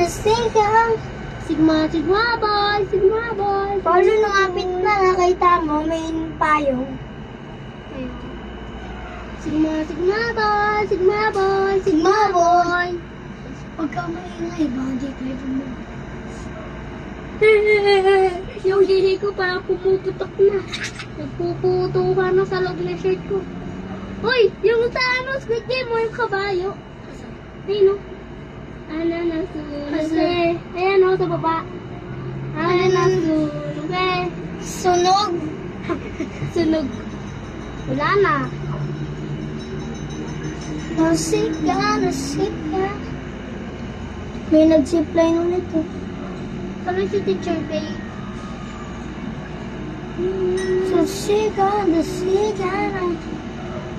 Sigma, Sigma, Sigma boy, Sigma boy. Paulo, lumapit na, nakita mo, may payong. Ayun. Sigma, Sigma boy, Sigma boy, Sigma boy. Huwag ka maingay, bandi kayo mo. Yung hihi ko parang pumuputok na. Nagpuputo ka na sa loob ng shirt ko. Uy, yung sa ano, Squid Game mo, yung kabayo. Ayun o. Ananasunog. Ayan o, sa baba. Ananasunog. Sunog. Sunog. Wala na. Nasiga. May nag-zipline ulit eh. Kami si Teacher Bay.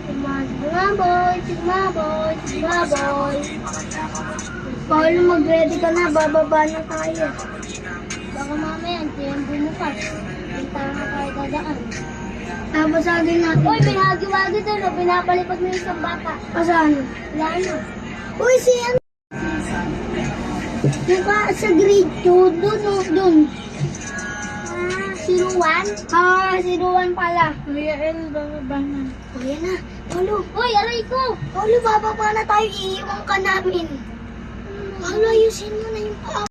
Sigma boy. Sigma boy, Sigma boy, Sigma boy. Paulo, mag-ready ka na, bababa na tayo. Baka mamaya, hindi yung bumukas. Kita na tayo dadaan. Tapos agad natin. Uy, may hagi-wagi doon. O, pinapalipad mo yung isang bata. Saan? Wala na. Uy, si ano? Sa grade 2, dun. Si Ruan? Si Ruan pala. Kuya El, bababa na. O, yan na. Paulo, Uy, aray ko! bababa na tayo. Iiwan ka namin. Paulo, ayusin mo na yung paa.